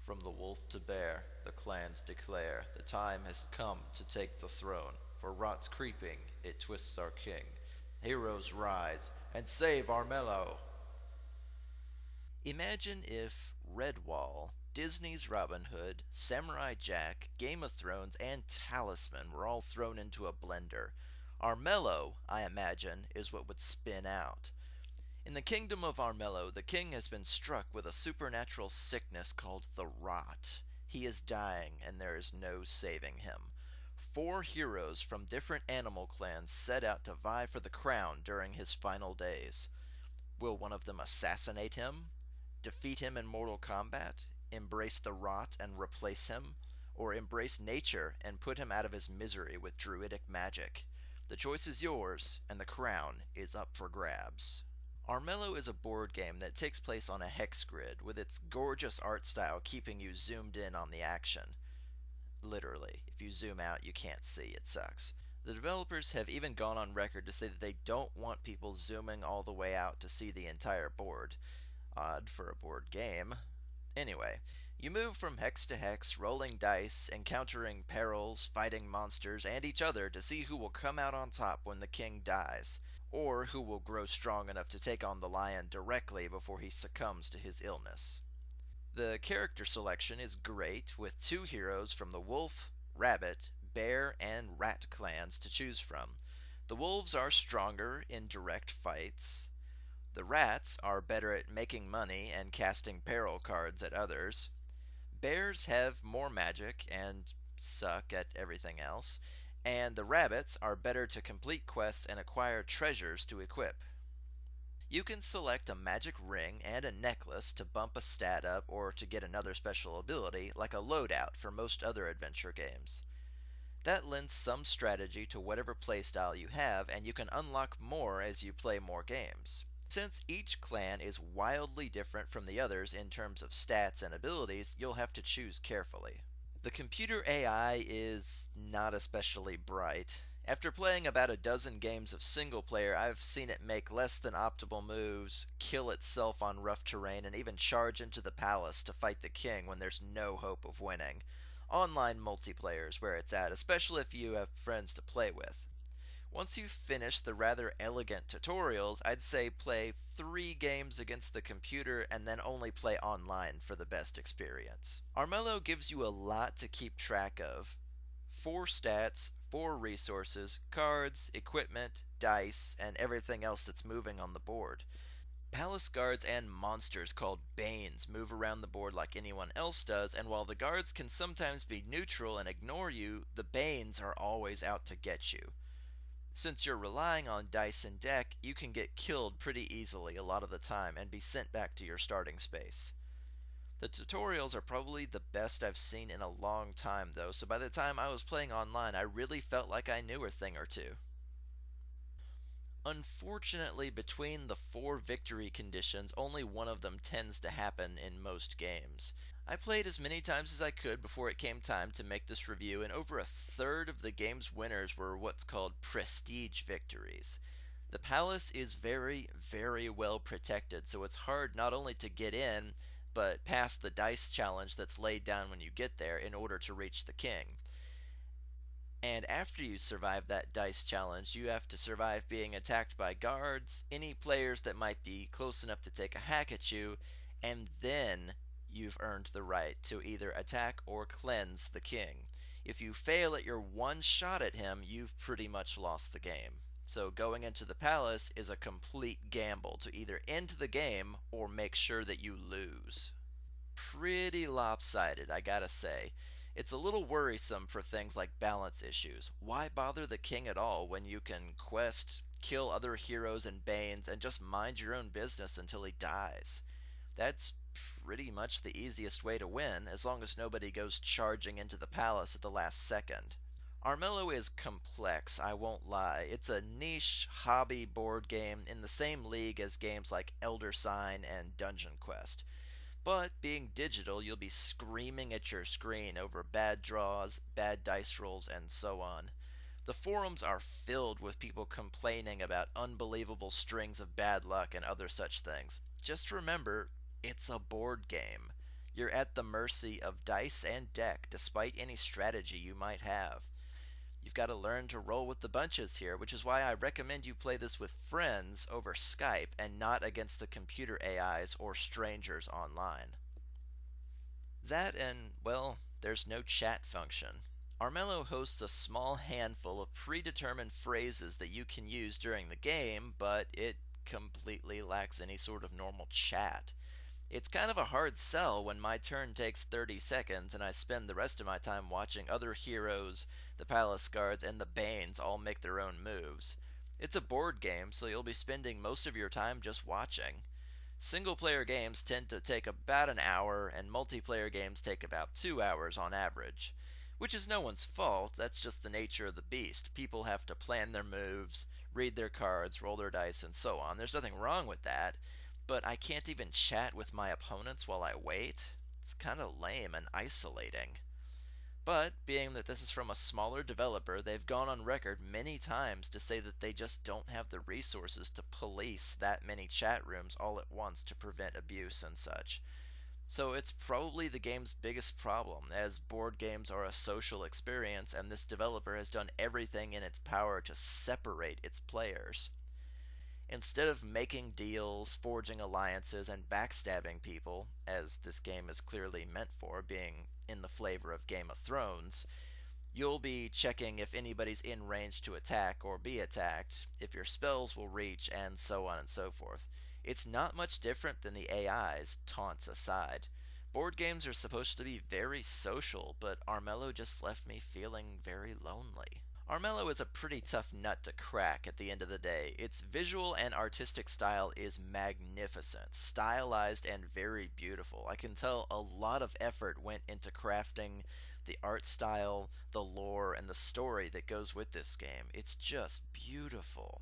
From the wolf to bear, the clans declare the time has come to take the throne. For rot's creeping, it twists our king. Heroes rise and save Armello! Imagine if Redwall, Disney's Robin Hood, Samurai Jack, Game of Thrones, and Talisman were all thrown into a blender. Armello, I imagine, is what would spin out. In the kingdom of Armello, the king has been struck with a supernatural sickness called the Rot. He is dying, and there is no saving him. 4 heroes from different animal clans set out to vie for the crown during his final days. Will one of them assassinate him? Defeat him in mortal combat? Embrace the Rot and replace him? Or embrace nature and put him out of his misery with druidic magic? The choice is yours, and the crown is up for grabs. Armello is a board game that takes place on a hex grid, with its gorgeous art style keeping you zoomed in on the action. Literally, if you zoom out, you can't see, it sucks. The developers have even gone on record to say that they don't want people zooming all the way out to see the entire board. Odd for a board game. Anyway, you move from hex to hex, rolling dice, encountering perils, fighting monsters, and each other to see who will come out on top when the king dies, or who will grow strong enough to take on the lion directly before he succumbs to his illness. The character selection is great, with 2 heroes from the wolf, rabbit, bear, and rat clans to choose from. The wolves are stronger in direct fights. The rats are better at making money and casting peril cards at others. Bears have more magic and suck at everything else. And the rabbits are better to complete quests and acquire treasures to equip. You can select a magic ring and a necklace to bump a stat up or to get another special ability, like a loadout for most other adventure games. That lends some strategy to whatever playstyle you have, and you can unlock more as you play more games. Since each clan is wildly different from the others in terms of stats and abilities, you'll have to choose carefully. The computer AI is not especially bright. After playing about a dozen games of single player, I've seen it make less than optimal moves, kill itself on rough terrain, and even charge into the palace to fight the king when there's no hope of winning. Online multiplayer is where it's at, especially if you have friends to play with. Once you've finished the rather elegant tutorials, I'd say play 3 games against the computer and then only play online for the best experience. Armello gives you a lot to keep track of. 4 stats, 4 resources, cards, equipment, dice, and everything else that's moving on the board. Palace guards and monsters called Banes move around the board like anyone else does, and while the guards can sometimes be neutral and ignore you, the Banes are always out to get you. Since you're relying on dice and deck, you can get killed pretty easily a lot of the time and be sent back to your starting space. The tutorials are probably the best I've seen in a long time though, so by the time I was playing online I really felt like I knew a thing or two. Unfortunately, between the 4 victory conditions, only one of them tends to happen in most games. I played as many times as I could before it came time to make this review, and over a third of the game's winners were what's called prestige victories. The palace is very, very well protected, so it's hard not only to get in, but pass the dice challenge that's laid down when you get there in order to reach the king. And after you survive that dice challenge, you have to survive being attacked by guards, any players that might be close enough to take a hack at you, and then you've earned the right to either attack or cleanse the king. If you fail at your one shot at him, you've pretty much lost the game. So going into the palace is a complete gamble to either end the game or make sure that you lose. Pretty lopsided, I gotta say. It's a little worrisome for things like balance issues. Why bother the king at all when you can quest, kill other heroes and Banes, and just mind your own business until he dies? That's pretty much the easiest way to win, as long as nobody goes charging into the palace at the last second. Armello is complex, I won't lie. It's a niche hobby board game in the same league as games like Elder Sign and Dungeonquest. But being digital, you'll be screaming at your screen over bad draws, bad dice rolls, and so on. The forums are filled with people complaining about unbelievable strings of bad luck and other such things. Just remember, it's a board game. You're at the mercy of dice and deck, despite any strategy you might have. You've got to learn to roll with the bunches here, which is why I recommend you play this with friends over Skype and not against the computer AIs or strangers online. That and, well, there's no chat function. Armello hosts a small handful of predetermined phrases that you can use during the game, but it completely lacks any sort of normal chat. It's kind of a hard sell when my turn takes 30 seconds and I spend the rest of my time watching other heroes, the palace guards, and the Banes all make their own moves. It's a board game, so you'll be spending most of your time just watching. Single player games tend to take about an hour, and multiplayer games take about 2 hours on average. Which is no one's fault, that's just the nature of the beast. People have to plan their moves, read their cards, roll their dice, and so on. There's nothing wrong with that, but I can't even chat with my opponents while I wait. It's kind of lame and isolating. But, being that this is from a smaller developer, they've gone on record many times to say that they just don't have the resources to police that many chat rooms all at once to prevent abuse and such. So it's probably the game's biggest problem, as board games are a social experience and this developer has done everything in its power to separate its players. Instead of making deals, forging alliances, and backstabbing people, as this game is clearly meant for, being in the flavor of Game of Thrones, you'll be checking if anybody's in range to attack or be attacked, if your spells will reach, and so on and so forth. It's not much different than the AI's, taunts aside. Board games are supposed to be very social, but Armello just left me feeling very lonely. Armello is a pretty tough nut to crack at the end of the day. Its visual and artistic style is magnificent, stylized, and very beautiful. I can tell a lot of effort went into crafting the art style, the lore, and the story that goes with this game. It's just beautiful.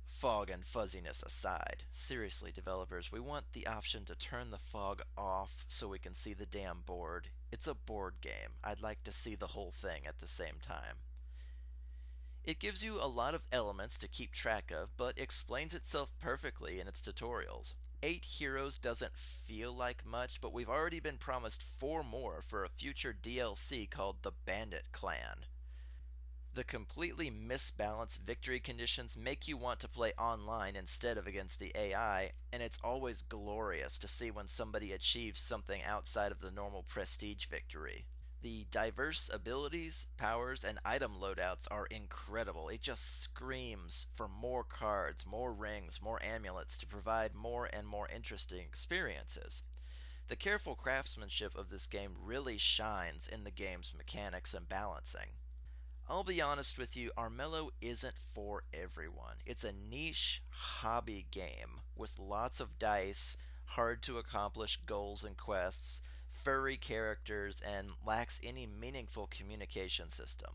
Fog and fuzziness aside, seriously, developers, we want the option to turn the fog off so we can see the damn board. It's a board game. I'd like to see the whole thing at the same time. It gives you a lot of elements to keep track of, but explains itself perfectly in its tutorials. 8 heroes doesn't feel like much, but we've already been promised 4 more for a future DLC called the Bandit Clan. The completely misbalanced victory conditions make you want to play online instead of against the AI, and it's always glorious to see when somebody achieves something outside of the normal prestige victory. The diverse abilities, powers, and item loadouts are incredible. It just screams for more cards, more rings, more amulets to provide more and more interesting experiences. The careful craftsmanship of this game really shines in the game's mechanics and balancing. I'll be honest with you, Armello isn't for everyone. It's a niche hobby game with lots of dice, hard to accomplish goals and quests, furry characters, and lacks any meaningful communication system.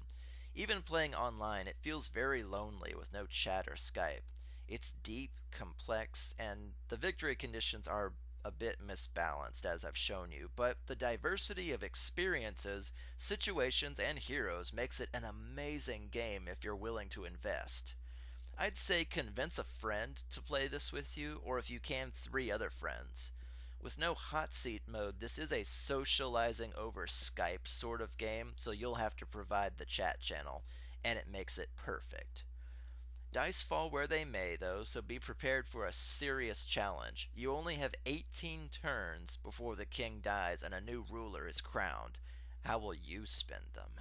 Even playing online, it feels very lonely with no chat or Skype. It's deep, complex, and the victory conditions are a bit misbalanced, as I've shown you, but the diversity of experiences, situations, and heroes makes it an amazing game if you're willing to invest. I'd say convince a friend to play this with you, or if you can, 3 other friends. With no hot seat mode, this is a socializing over Skype sort of game, so you'll have to provide the chat channel, and it makes it perfect. Dice fall where they may, though, so be prepared for a serious challenge. You only have 18 turns before the king dies and a new ruler is crowned. How will you spend them?